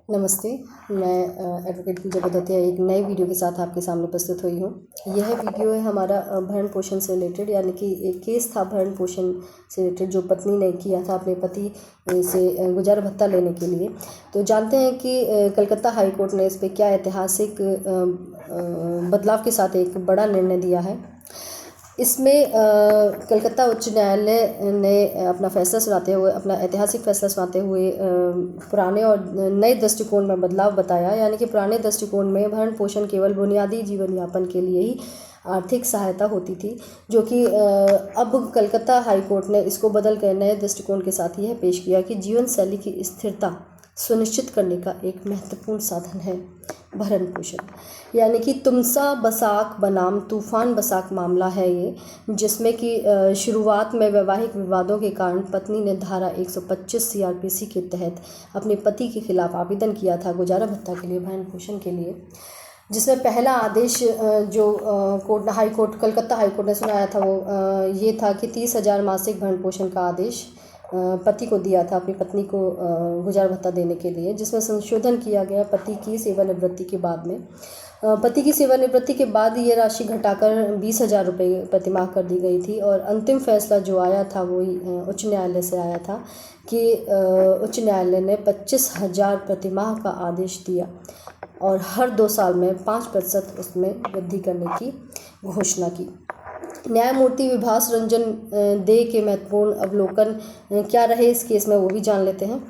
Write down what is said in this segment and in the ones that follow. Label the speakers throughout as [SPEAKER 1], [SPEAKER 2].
[SPEAKER 1] नमस्ते। मैं एडवोकेट पूजा बदौतिया एक नए वीडियो के साथ आपके सामने प्रस्तुत हुई हूँ। यह वीडियो है हमारा भरण पोषण से रिलेटेड, यानी कि एक केस था भरण पोषण से रिलेटेड जो पत्नी ने किया था अपने पति से गुजारा भत्ता लेने के लिए। तो जानते हैं कि कलकत्ता हाई कोर्ट ने इस पर क्या ऐतिहासिक बदलाव के साथ एक बड़ा निर्णय दिया है। इसमें कलकत्ता उच्च न्यायालय ने अपना फैसला सुनाते हुए, अपना ऐतिहासिक फैसला सुनाते हुए पुराने और नए दृष्टिकोण में बदलाव बताया। यानी कि पुराने दृष्टिकोण में भरण पोषण केवल बुनियादी जीवन यापन के लिए ही आर्थिक सहायता होती थी, जो कि अब कलकत्ता हाई कोर्ट ने इसको बदल कर नए दृष्टिकोण के साथ यह पेश किया कि जीवन शैली की स्थिरता सुनिश्चित करने का एक महत्वपूर्ण साधन है भरण पोषण। यानी कि तुमसा बसाक बनाम तूफान बसाक मामला है ये, जिसमें कि शुरुआत में वैवाहिक विवादों के कारण पत्नी ने धारा 125 सीआरपीसी के तहत अपने पति के खिलाफ आवेदन किया था गुजारा भत्ता के लिए, भरण पोषण के लिए। जिसमें पहला आदेश जो कलकत्ता हाई कोर्ट ने सुनाया था वो ये था कि 30,000 मासिक भरण पोषण का आदेश पति को दिया था अपनी पत्नी को गुजारा भत्ता देने के लिए, जिसमें संशोधन किया गया पति की सेवानिवृत्ति के बाद में। पति की सेवानिवृत्ति के बाद ये राशि घटाकर 20,000 रुपये प्रतिमाह कर दी गई थी। और अंतिम फैसला जो आया था वो उच्च न्यायालय से आया था कि उच्च न्यायालय ने 25,000 प्रतिमाह का आदेश दिया और हर 2 साल में 5% उसमें वृद्धि करने की घोषणा की। न्यायमूर्ति विभास रंजन दे के महत्वपूर्ण अवलोकन क्या रहे इस केस में, वो भी जान लेते हैं।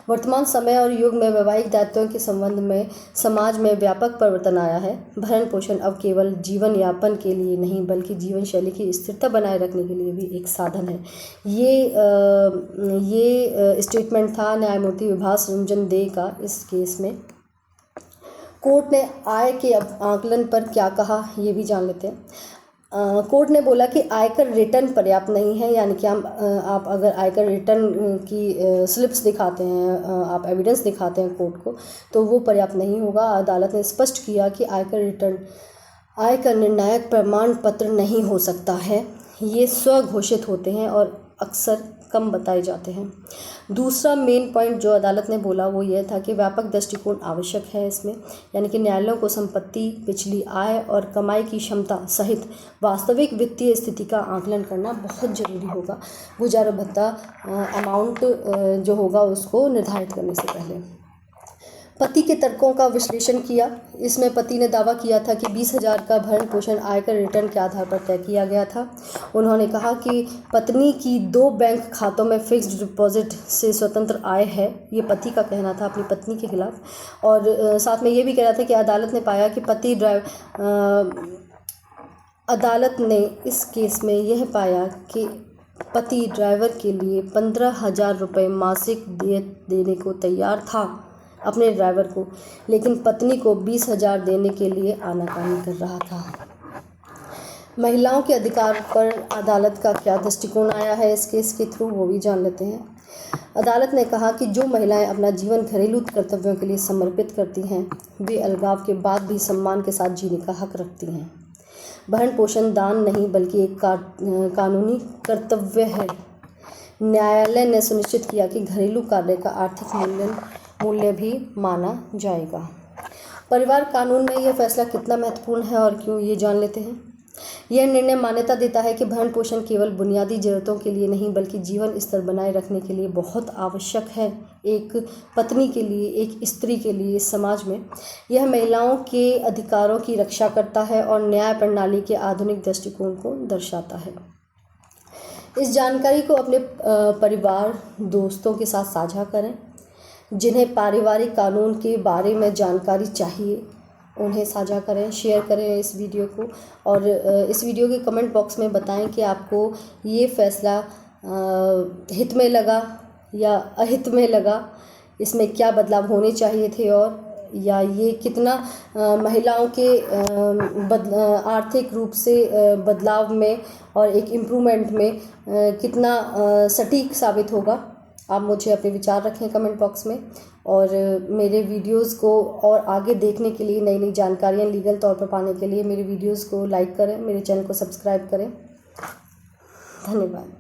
[SPEAKER 1] वर्तमान समय और युग में वैवाहिक दायित्वों के संबंध में समाज में व्यापक परिवर्तन आया है। भरण पोषण अब केवल जीवन यापन के लिए नहीं बल्कि जीवन शैली की स्थिरता बनाए रखने के लिए भी एक साधन है। ये स्टेटमेंट था न्यायमूर्ति विभास रंजन दे का इस केस में। कोर्ट ने आय के आकलन पर क्या कहा ये भी जान लेते हैं। कोर्ट ने बोला कि आयकर रिटर्न पर्याप्त नहीं है। यानी कि आप अगर आयकर रिटर्न की स्लिप्स दिखाते हैं, आप एविडेंस दिखाते हैं कोर्ट को, तो वो पर्याप्त नहीं होगा। अदालत ने स्पष्ट किया कि आयकर निर्णायक प्रमाण पत्र नहीं हो सकता है। ये स्वघोषित होते हैं और अक्सर कम बताए जाते हैं। दूसरा मेन पॉइंट जो अदालत ने बोला वो ये था कि व्यापक दृष्टिकोण आवश्यक है इसमें। यानी कि न्यायालयों को संपत्ति, पिछली आय और कमाई की क्षमता सहित वास्तविक वित्तीय स्थिति का आकलन करना बहुत ज़रूरी होगा गुजारा भत्ता अमाउंट जो होगा उसको निर्धारित करने से पहले। पति के तर्कों का विश्लेषण किया। इसमें पति ने दावा किया था कि 20,000 का भरण पोषण आयकर रिटर्न के आधार पर तय किया गया था। उन्होंने कहा कि पत्नी की 2 बैंक खातों में फिक्स्ड डिपॉजिट से स्वतंत्र आय है। ये पति का कहना था अपनी पत्नी के खिलाफ। और साथ में ये भी कह रहा था कि अदालत ने पाया कि अदालत ने इस केस में यह पाया कि पति ड्राइवर के लिए 15,000 रुपये मासिक देने को तैयार था अपने ड्राइवर को, लेकिन पत्नी को 20,000 देने के लिए आनाकानी कर रहा था। महिलाओं के अधिकार पर अदालत का क्या दृष्टिकोण आया है इस केस के थ्रू, वो भी जान लेते हैं। अदालत ने कहा कि जो महिलाएं अपना जीवन घरेलू कर्तव्यों के लिए समर्पित करती हैं वे अलगाव के बाद भी सम्मान के साथ जीने का हक रखती हैं। भरण पोषण दान नहीं बल्कि एक कानूनी कर्तव्य है। न्यायालय ने सुनिश्चित किया कि घरेलू कार्य का आर्थिक मूल्य भी माना जाएगा। परिवार कानून में यह फैसला कितना महत्वपूर्ण है और क्यों, ये जान लेते हैं। यह निर्णय मान्यता देता है कि भरण पोषण केवल बुनियादी जरूरतों के लिए नहीं बल्कि जीवन स्तर बनाए रखने के लिए बहुत आवश्यक है, एक पत्नी के लिए, एक स्त्री के लिए इस समाज में। यह महिलाओं के अधिकारों की रक्षा करता है और न्याय प्रणाली के आधुनिक दृष्टिकोण को दर्शाता है। इस जानकारी को अपने परिवार, दोस्तों के साथ साझा करें। जिन्हें पारिवारिक कानून के बारे में जानकारी चाहिए उन्हें साझा करें, शेयर करें इस वीडियो को। और इस वीडियो के कमेंट बॉक्स में बताएं कि आपको ये फैसला हित में लगा या अहित में लगा, इसमें क्या बदलाव होने चाहिए थे, और या ये कितना महिलाओं के आर्थिक रूप से बदलाव में और एक इम्प्रूवमेंट में कितना सटीक साबित होगा। आप मुझे अपने विचार रखें कमेंट बॉक्स में। और मेरे वीडियोस को और आगे देखने के लिए, नई नई जानकारियाँ लीगल तौर पर पाने के लिए मेरे वीडियोस को लाइक करें, मेरे चैनल को सब्सक्राइब करें। धन्यवाद।